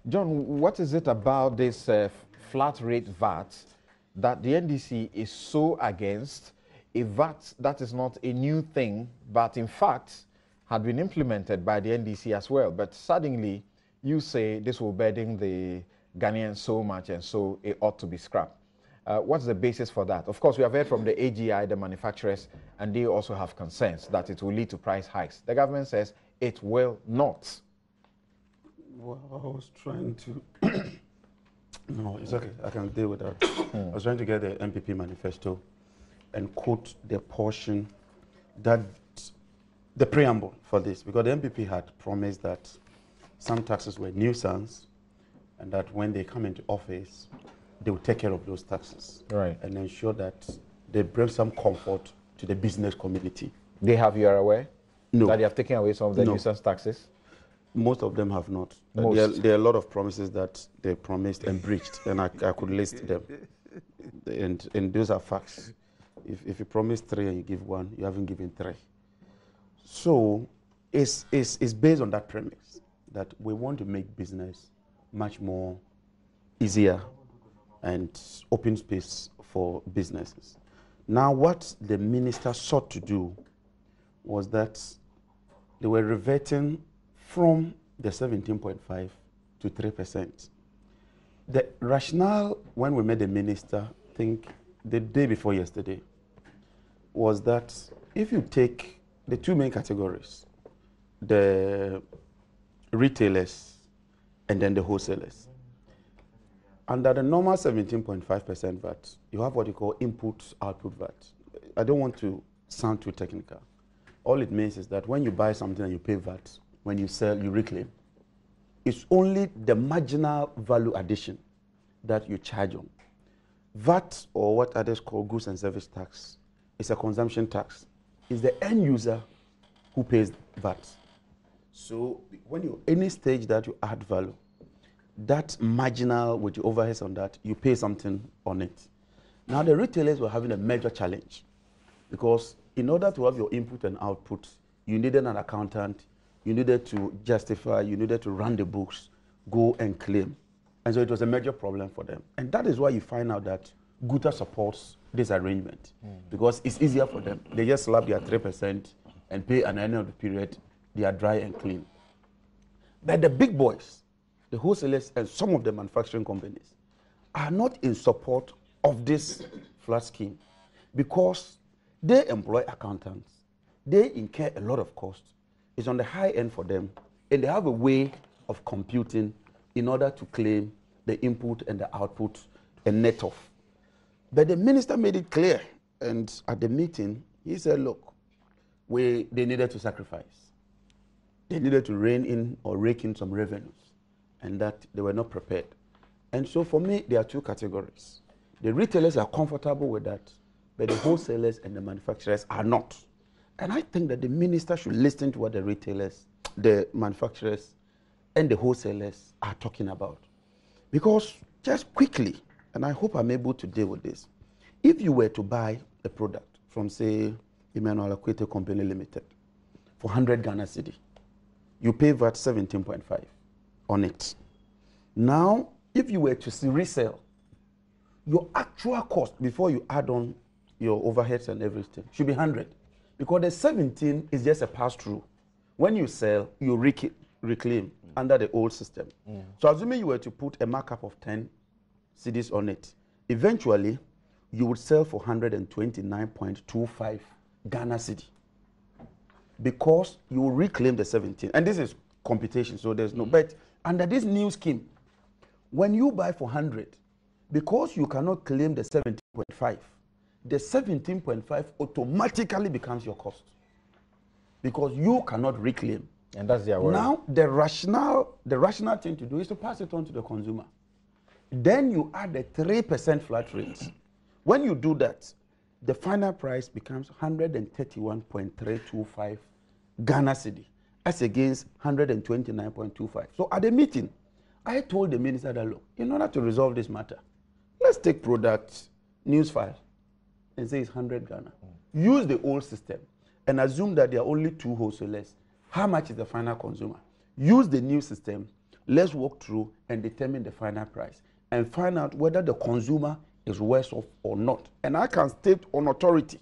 John, what is it about this flat rate VAT that the NDC is so against? A VAT that is not a new thing, but in fact had been implemented by the NDC as well. But suddenly you say this will burden the Ghanaians so much and so it ought to be scrapped. What's the basis for that? Of course, we have heard from the AGI, the manufacturers, and they also have concerns that it will lead to price hikes. The government says it will not. Well, I was trying to... No, it's okay. I can deal with that. I was trying to get the MPP manifesto and quote the portion that... the preamble for this, because the MPP had promised that some taxes were nuisance and that when they come into office, they will take care of those taxes. Right. And ensure that they bring some comfort to the business community. They have, you are aware? No. That they have taken away some of the No. nuisance taxes? Most of them have not. Most. There are a lot of promises that they promised and breached, and I could list them. And those are facts. If you promise 3 and you give 1, you haven't given 3. So it's based on that premise that we want to make business much more easier and open space for businesses. Now, what the minister sought to do was that they were reverting from the 17.5 to 3%. The rationale when we met the minister, I think the day before yesterday, was that if you take the 2 main categories, the retailers and then the wholesalers, under the normal 17.5% VAT, you have what you call input-output VAT. I don't want to sound too technical. All it means is that when you buy something and you pay VAT, when you sell, you reclaim. It's only the marginal value addition that you charge on. VAT, or what others call goods and service tax, is a consumption tax. It's the end user who pays VAT. So when you, any stage that you add value, that marginal with the overheads on that, you pay something on it. Now the retailers were having a major challenge because in order to have your input and output, you needed an accountant, you needed to justify, you needed to run the books, go and claim. And so it was a major problem for them. And that is why you find out that GUTA supports this arrangement because it's easier for them. They just slap their 3% and pay at the end of the period, they are dry and clean. But the big boys, the wholesalers and some of the manufacturing companies are not in support of this flat scheme because they employ accountants. They incur a lot of costs. It's on the high end for them, and they have a way of computing in order to claim the input and the output and net off. But the minister made it clear, and at the meeting, he said, look, they needed to sacrifice. They needed to rein in or rake in some revenues, and that they were not prepared. And so for me, there are 2 categories. The retailers are comfortable with that, but the wholesalers and the manufacturers are not. And I think that the minister should listen to what the retailers, the manufacturers, and the wholesalers are talking about. Because just quickly, and I hope I'm able to deal with this, if you were to buy a product from, say, Emmanuel Akwete Company Limited for 100 Ghana cedi, you pay VAT 17.5 on it. Now, if you were to resell, your actual cost before you add on your overheads and everything should be 100. Because the 17 is just a pass-through. When you sell, you reclaim under the old system. So assuming you were to put a markup of 10 cedis on it, eventually you would sell for 129.25 Ghana cedi because you will reclaim the 17. And this is computation, so there's no, but under this new scheme, when you buy for 100, because you cannot claim the 17.5, the 17.5 automatically becomes your cost because you cannot reclaim. And that's their worry. Now, the rational thing to do is to pass it on to the consumer. Then you add the 3% flat rate. When you do that, the final price becomes 131.325 Ghana cedi as against 129.25. So at the meeting, I told the minister that, look, in order to resolve this matter, let's take product Newsfile and say it's 100 Ghana. Use the old system and assume that there are only 2 wholesalers. How much is the final consumer? Use the new system, Let's walk through and determine the final price and find out whether the consumer is worse off or not. And I can state on authority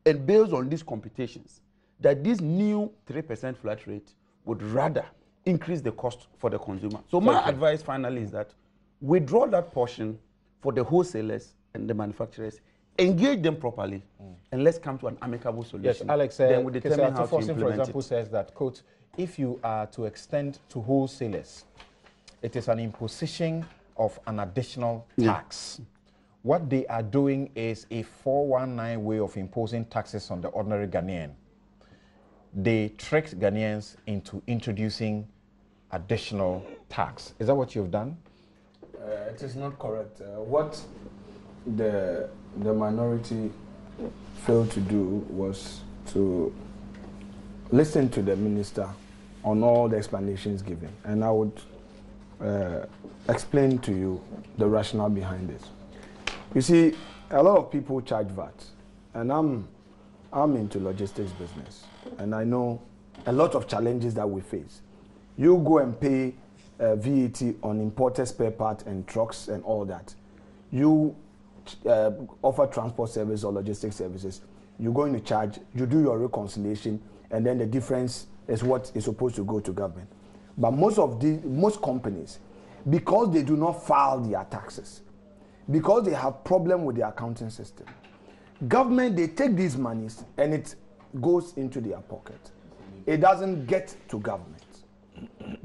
and based on these computations that this new 3% flat rate would rather increase the cost for the consumer. So my advice finally is that withdraw that portion for the wholesalers and the manufacturers, engage them properly, and let's come to an amicable solution. Yes, Alex, then we determine how to for implement example, it. says that, quote, if you are to extend to wholesalers, it is an imposition of an additional tax. What they are doing is a 419 way of imposing taxes on the ordinary Ghanaian. They tricked Ghanaians into introducing additional tax. Is that what you've done? It is not correct. What the minority failed to do was to listen to the minister on all the explanations given, and I would explain to you the rationale behind this. You see, a lot of people charge VAT, and I'm into logistics business, and I know a lot of challenges that we face. You go and pay VAT on imported spare parts and trucks and all that. You offer transport service or logistics services. You're going to charge, you do your reconciliation, and then the difference is what is supposed to go to government. But most companies, because they do not file their taxes, because they have problem with the accounting system, government, they take these monies and it goes into their pocket. It doesn't get to government.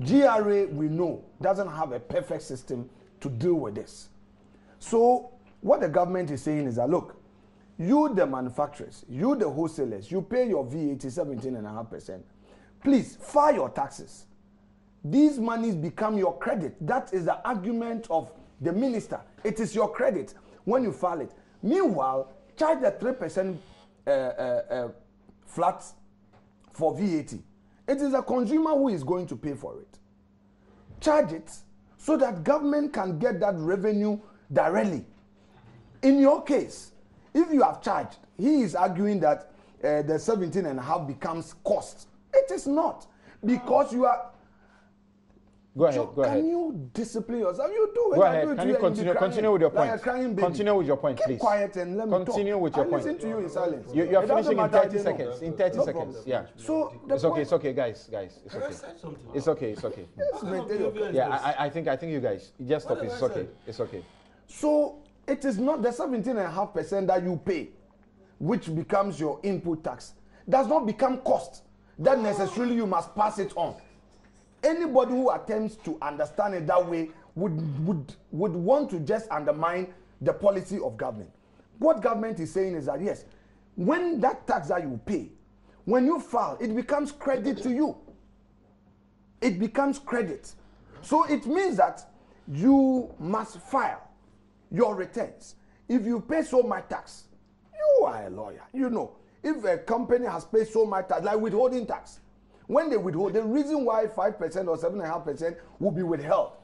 GRA, we know, doesn't have a perfect system to deal with this. So what the government is saying is that, look, you the manufacturers, you the wholesalers, you pay your VAT 17.5%. Please file your taxes. These monies become your credit. That is the argument of the minister. It is your credit when you file it. Meanwhile, charge the 3% flat for VAT. It is the consumer who is going to pay for it. Charge it so that government can get that revenue directly. In your case, if you have charged, he is arguing that the 17.5 becomes cost. It is not, because you are. Go ahead. Can you discipline yourself? You do it. Go ahead. Can you continue with your point? Like a crying baby. Continue with your point, please. Keep quiet and let me talk. Continue with your I point. listen to you in silence. You are finishing in 30 seconds. No. In 30 No seconds. problem. Yeah. So It's okay, guys. It's okay. It's okay. Just maintain your Yeah, I think you guys just stop it. It's okay. It's okay. So it is not the 17.5% that you pay, which becomes your input tax, does not become cost. That necessarily you must pass it on. Anybody who attempts to understand it that way would want to just undermine the policy of government. What government is saying is that, yes, when that tax that you pay, when you file, it becomes credit to you. It becomes credit. So it means that you must file your returns. If you pay so much tax, you are a lawyer. You know, if a company has paid so much tax, like withholding tax, when they withhold, the reason why 5% or 7.5% will be withheld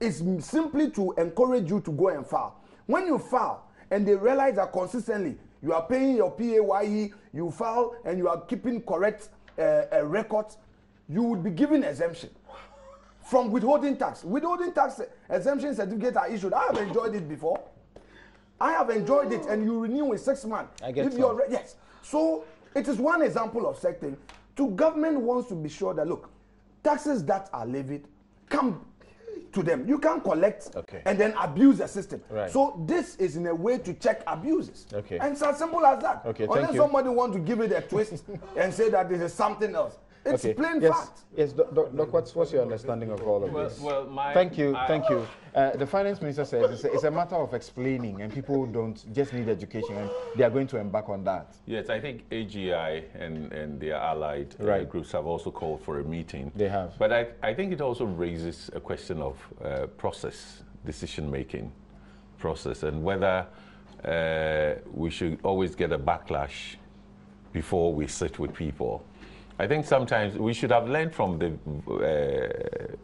is simply to encourage you to go and file. When you file and they realize that consistently you are paying your PAYE, you file and you are keeping correct records, you would be given exemption from withholding tax. Withholding tax exemption certificates are issued. I have enjoyed it before. I have enjoyed it, and you renew in 6 months. I get it. Yes. So it is one example of secting. To government wants to be sure that, look, taxes that are levied come to them. You can't collect and then abuse the system. Right. So this is in a way to check abuses. Okay. And it's as simple as that. Okay, unless somebody wants to give it a twist and say that this is something else. It's plain fact. Yes, Doc, what's your understanding of all of this? Well, thank you. The finance minister says it's a matter of explaining, and people don't just need education, and they are going to embark on that. Yes, I think AGI and their allied groups have also called for a meeting. They have. But I think it also raises a question of decision-making process, and whether we should always get a backlash before we sit with people. I think sometimes we should have learned from the,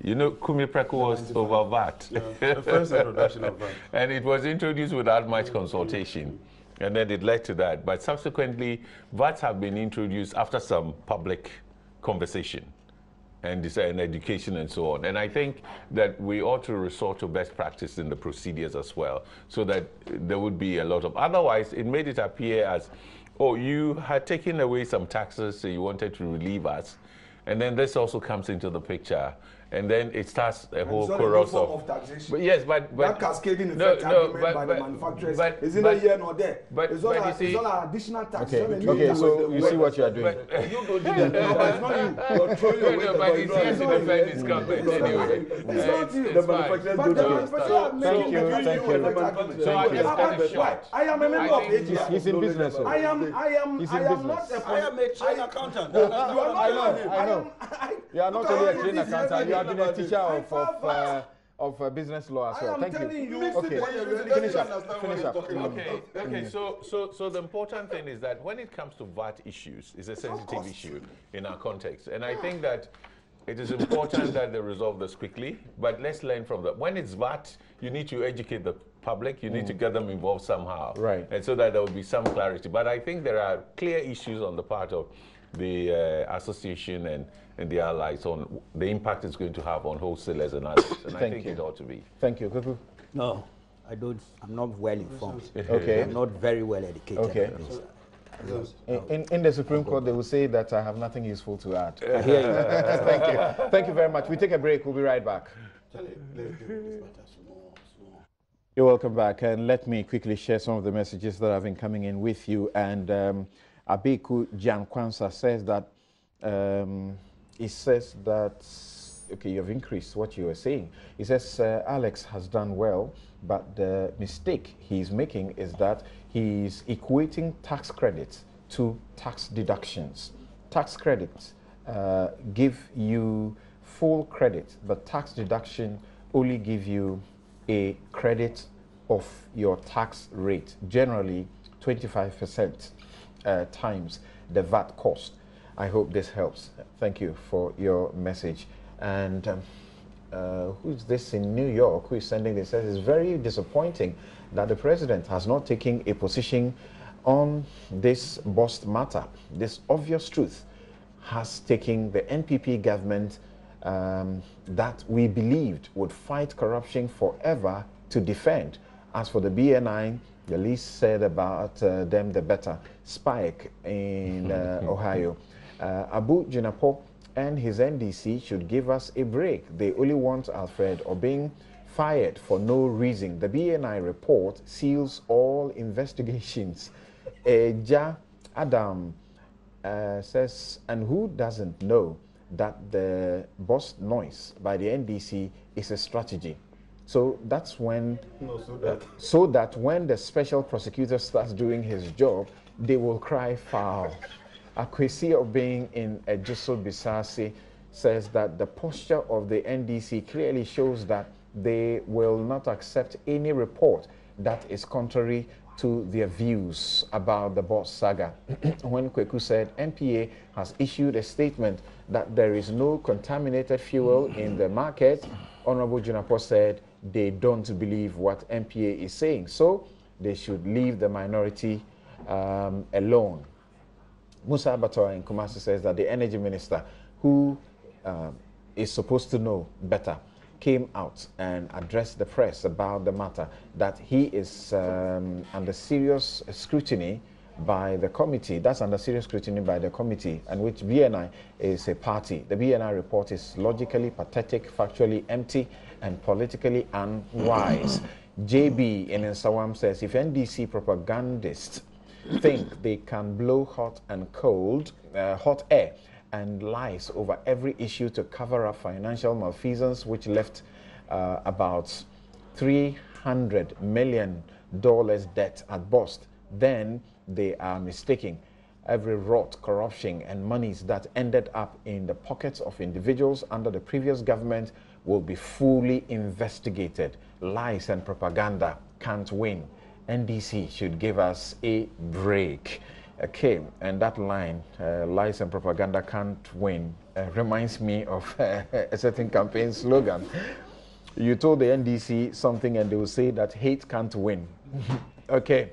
Kumi Preku was over VAT. Yeah, the first introduction of VAT. And it was introduced without much consultation. And then it led to that. But subsequently, VATs have been introduced after some public conversation. and education and so on. And I think that we ought to resort to best practice in the procedures as well, so that there would be a lot of, otherwise it made it appear as, oh, you had taken away some taxes, so you wanted to relieve us. And then this also comes into the picture. And then it starts a whole chorus of taxation. But yes, but that cascading effect argument by the manufacturers isn't a here nor there. It's all an additional tax. Okay, so you see what you are doing. You don't do that. It's not you. You're throwing away but it's easy to defend his government anyway. It's not you. The manufacturers do that. Thank you. So I just cut it short. I am a member of AGI. He's in business. I am not a trained accountant. I know. You are not only a trained accountant, you have been a teacher of business law as well. Thank you. Okay, finish up. Okay. So the important thing is that when it comes to VAT issues, it's a sensitive issue in our context, and I think that it is important that they resolve this quickly. But let's learn from that. When it's VAT, you need to educate the public. You need to get them involved somehow, right? And so that there will be some clarity. But I think there are clear issues on the part of the association and the allies on the impact it's going to have on wholesalers and others. And I think it ought to be. Thank you. Kuku? No, I don't. I'm not well informed. Okay. I'm not very well educated. Okay. In the Supreme Court, they will say that I have nothing useful to add. I hear you. Thank you. Thank you very much. We take a break. We'll be right back. You're welcome back. And let me quickly share some of the messages that have been coming in with you. And Abeku Jankwansa says that he says that, okay, you've increased what you were saying. He says Alex has done well, but the mistake he's making is that he's equating tax credits to tax deductions. Tax credits give you full credit, but tax deduction only give you a credit of your tax rate, generally 25% times the VAT cost. I hope this helps. Thank you for your message. And who's this in New York who is sending this? Says it's very disappointing that the president has not taken a position on this bust matter. This obvious truth has taken the NPP government that we believed would fight corruption forever to defend. As for the BNI, the least said about them, the better. Spike in Ohio. Abu Jinapo and his NDC should give us a break. They only want Alfred or being fired for no reason. The BNI report seals all investigations. Ja Adam says, and who doesn't know that the bust noise by the NDC is a strategy? So that's when, so that when the special prosecutor starts doing his job, they will cry foul. Akwesi of being in Ejiso Bisasi says that the posture of the NDC clearly shows that they will not accept any report that is contrary to their views about the boss saga. When Kweku said NPA has issued a statement that there is no contaminated fuel in the market, Honorable Junapo said they don't believe what NPA is saying, so they should leave the minority alone. Musa Abatora in Kumasi says that the energy minister, who is supposed to know better, came out and addressed the press about the matter, that he is under serious scrutiny by the committee. That's under serious scrutiny by the committee, and which BNI is a party. The BNI report is logically pathetic, factually empty, and politically unwise. JB in Nsawam says, if NDC propagandists think they can blow hot and cold, hot air and lies over every issue to cover up financial malfeasance, which left about $300 million debt at bust, then they are mistaken. Every rot, corruption, and monies that ended up in the pockets of individuals under the previous government will be fully investigated. Lies and propaganda can't win. NDC should give us a break. Okay, and that line, lies and propaganda can't win, reminds me of a certain campaign slogan. You told the NDC something and they will say that hate can't win. Okay,